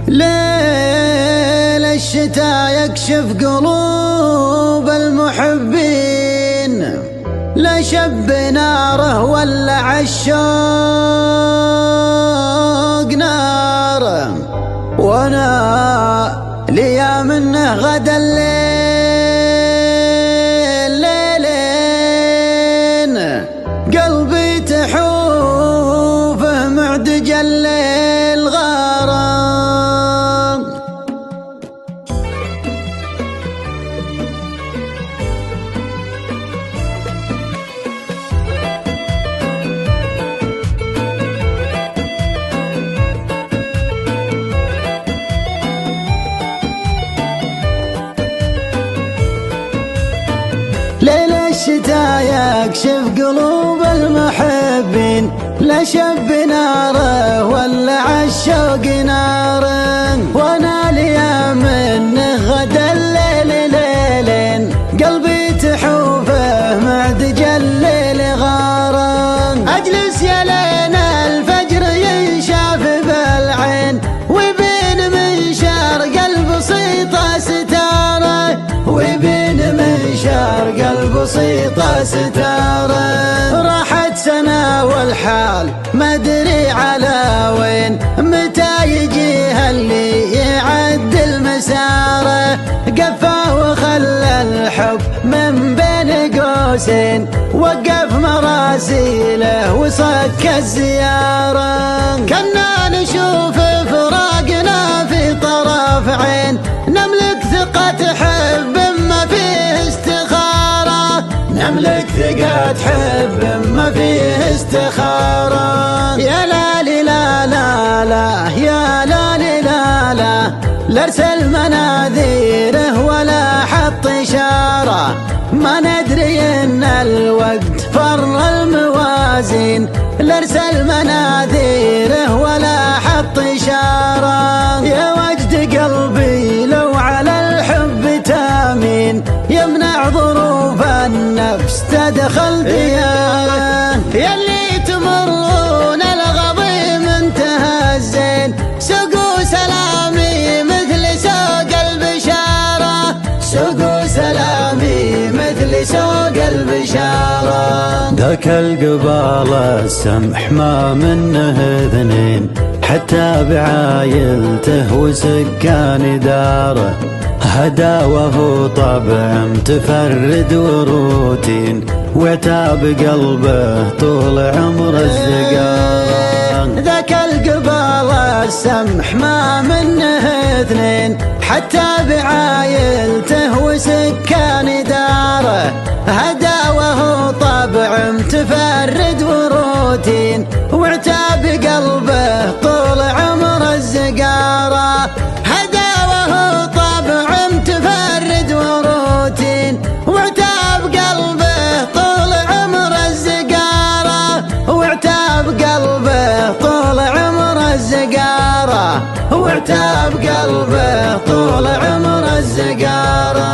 ليل الشتاء يكشف قلوب المحبين، لا شب ناره ولا عالشوق ناره، وانا ليا منه غدا الليل ليلين، قلبي تحوفه معدج الليل غارم. ليل الشتاء يكشف قلوب المحبين، لا شب ناره ولا عالشوق ناره، وانا ليا منه غدا الليل ليلين، قلبي تحوفه معدج الليل غارم. اجلس يا لين الفجر ينشاف بالعين، وبين منشار قلب بسيطه ستاره، وبين منشار قلب بسيطه ستاره. راحت سنة والحال ما ادري على وين، متى يجيها اللي يعدل مساره، قفاه وخلى الحب من بين قوسين، وقف مراسيله وصك الزيارة. كنا نشوف فراقنا في طرف عين، نملك ثقة حب ما فيه استخارة، نملك ثقة حب ما فيه استخارة. يا لا لا لا لا يا لا لا لا، لا ارسل مناذيره ولا حط إشارة، ما ندري ان الوقت فر الموازين، لا ارسل مناذيره ولا حط إشارة. يا وجد قلبي لو على الحب تامين، يمنع ظروف النفس تدخل دياره. يلي تمرون الغضيم انتهى الزين، سوقوا سلامي مثل سوق البشارة، سوقوا سلامي مثل سوق البشارة. ذاك القبال السمح ما منه اثنين، حتى بعايلته وسكان داره، هداوه طبع متفرد وروتين، وعتاب قلبه طول عمر الزقار. ذاك القبال السمح ما منه اثنين، حتى بعايلته وسكان داره، هداوه طبع متفرد وروتين، وعتاب قلبه طول عمر الزقاره. هداوه طبع متفرد وروتين، وعتاب قلبه طول عمر الزقاره، وعتاب قلبه طول عمر الزقاره، وعتاب قلبه طول عمر الزقاره.